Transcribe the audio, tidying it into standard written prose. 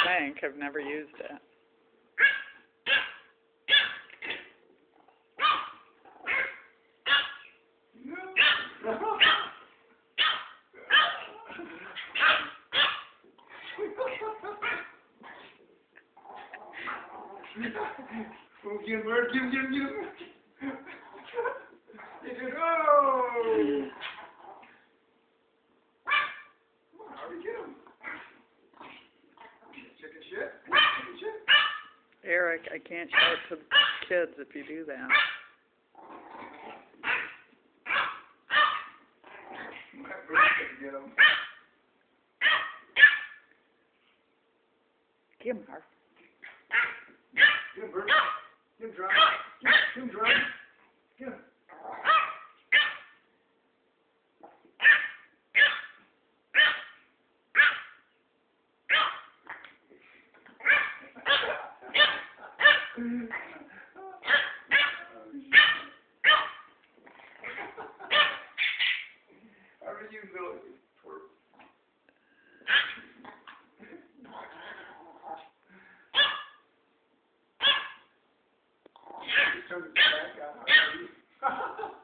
think. I've never used it. Oh, get him, Bird. Get him, get him, get him. Get him. Oh! Come on, Harvey, get him. Chicken shit. Chicken shit. Eric, I can't show it to the kids if you do that. My Bird's gonna get him. Get him, Harv. Get him, Bird. Get him, Drum. Get him, Drum. Get him. How are you, little twerp? Turn the back out.